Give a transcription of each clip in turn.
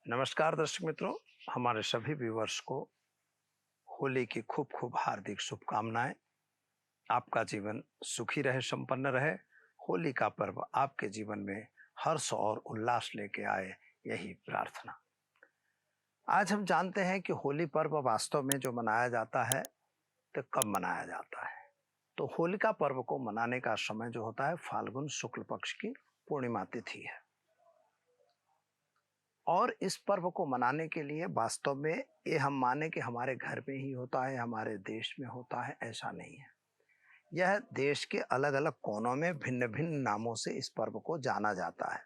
नमस्कार दर्शक मित्रों, हमारे सभी व्यूअर्स को होली की खूब खूब हार्दिक शुभकामनाएं। आपका जीवन सुखी रहे, संपन्न रहे। होली का पर्व आपके जीवन में हर्ष और उल्लास लेके आए, यही प्रार्थना। आज हम जानते हैं कि होली पर्व वास्तव में जो मनाया जाता है तो कब मनाया जाता है। तो होलिका पर्व को मनाने का समय जो होता है फाल्गुन शुक्ल पक्ष की पूर्णिमा तिथि है। और इस पर्व को मनाने के लिए वास्तव में ये हम माने कि हमारे घर में ही होता है, हमारे देश में होता है, ऐसा नहीं है। यह देश के अलग अलग कोनों में भिन्न भिन्न नामों से इस पर्व को जाना जाता है।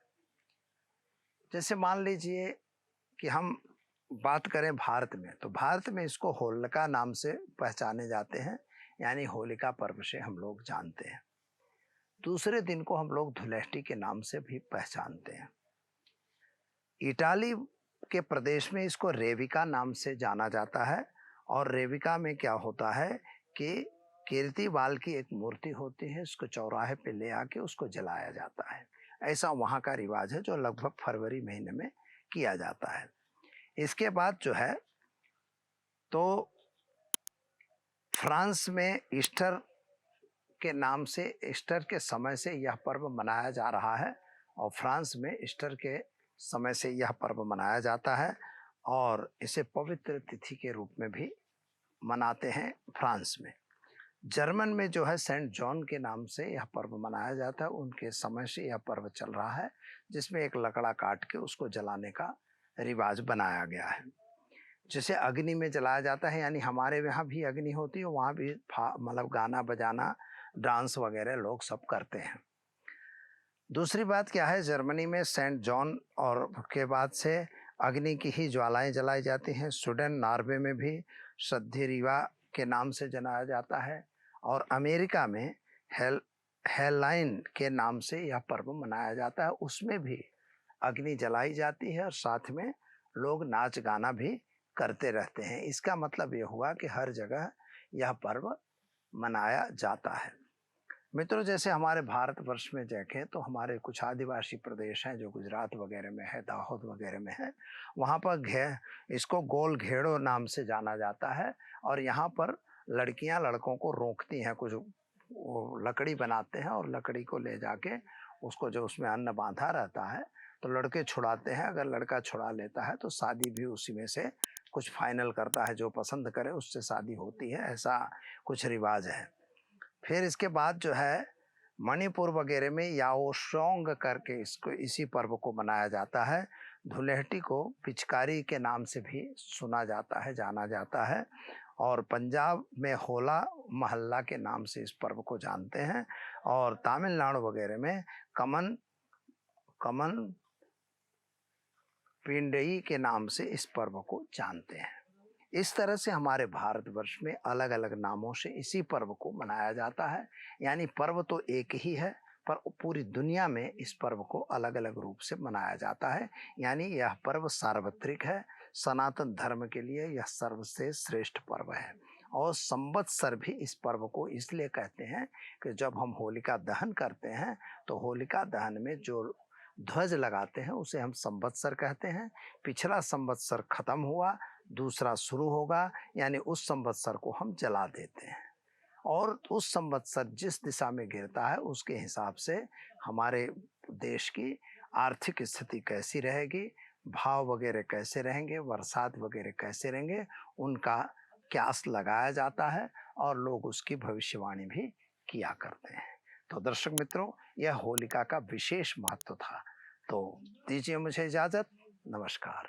जैसे मान लीजिए कि हम बात करें भारत में, तो भारत में इसको होलिका नाम से पहचाने जाते हैं, यानी होलिका पर्व से हम लोग जानते हैं। दूसरे दिन को हम लोग धुलेष्टी के नाम से भी पहचानते हैं। इटाली के प्रदेश में इसको रेविका नाम से जाना जाता है। और रेविका में क्या होता है कि कीर्तिवाल की एक मूर्ति होती है, उसको चौराहे पे ले आके उसको जलाया जाता है। ऐसा वहाँ का रिवाज है जो लगभग फरवरी महीने में किया जाता है। इसके बाद जो है तो फ्रांस में ईस्टर के नाम से, ईस्टर के समय से यह पर्व मनाया जा रहा है। और फ्रांस में ईस्टर के समय से यह पर्व मनाया जाता है और इसे पवित्र तिथि के रूप में भी मनाते हैं फ्रांस में। जर्मन में जो है सेंट जॉन के नाम से यह पर्व मनाया जाता है। उनके समय से यह पर्व चल रहा है, जिसमें एक लकड़ा काट के उसको जलाने का रिवाज बनाया गया है। जैसे अग्नि में जलाया जाता है, यानी हमारे यहाँ भी अग्नि होती है, वहाँ भी मतलब गाना बजाना, डांस वगैरह लोग सब करते हैं। दूसरी बात क्या है, जर्मनी में सेंट जॉन और के बाद से अग्नि की ही ज्वालाएं जलाई जाती हैं। स्वीडन, नॉर्वे में भी सद्धिरिवा के नाम से जलाया जाता है। और अमेरिका में हेलाइन के नाम से यह पर्व मनाया जाता है। उसमें भी अग्नि जलाई जाती है और साथ में लोग नाच गाना भी करते रहते हैं। इसका मतलब ये हुआ कि हर जगह यह पर्व मनाया जाता है। मित्रों, जैसे हमारे भारतवर्ष में देखें तो हमारे कुछ आदिवासी प्रदेश हैं जो गुजरात वगैरह में है, दाहोद वगैरह में है। वहाँ पर इसको गोल घेड़ो नाम से जाना जाता है। और यहाँ पर लड़कियाँ लड़कों को रोकती हैं, कुछ लकड़ी बनाते हैं और लकड़ी को ले जाके उसको, जो उसमें अन्न बांधा रहता है, तो लड़के छुड़ाते हैं। अगर लड़का छुड़ा लेता है तो शादी भी उसी में से कुछ फाइनल करता है, जो पसंद करे उससे शादी होती है। ऐसा कुछ रिवाज है। फिर इसके बाद जो है मणिपुर वगैरह में याओसोंग करके इसको, इसी पर्व को मनाया जाता है। धुलेहटी को पिचकारी के नाम से भी सुना जाता है, जाना जाता है। और पंजाब में होला महल्ला के नाम से इस पर्व को जानते हैं। और तमिलनाडु वगैरह में कमन पिंडई के नाम से इस पर्व को जानते हैं। इस तरह से हमारे भारतवर्ष में अलग अलग नामों से इसी पर्व को मनाया जाता है। यानी पर्व तो एक ही है, पर पूरी दुनिया में इस पर्व को अलग अलग रूप से मनाया जाता है। यानी यह पर्व सार्वत्रिक है। सनातन धर्म के लिए यह सर्वसे श्रेष्ठ पर्व है। और संवत्सर भी इस पर्व को इसलिए कहते हैं कि जब हम होलिका दहन करते हैं तो होलिका दहन में जो ध्वज लगाते हैं उसे हम संवत्सर कहते हैं। पिछला संवत्सर खत्म हुआ, दूसरा शुरू होगा, यानी उस संवत्सर को हम जला देते हैं। और उस संवत्सर जिस दिशा में गिरता है उसके हिसाब से हमारे देश की आर्थिक स्थिति कैसी रहेगी, भाव वगैरह कैसे रहेंगे, बरसात वगैरह कैसे रहेंगे, उनका क्यास लगाया जाता है और लोग उसकी भविष्यवाणी भी किया करते हैं। तो दर्शक मित्रों, यह होलिका का विशेष महत्व था। तो दीजिए मुझे इजाजत। नमस्कार।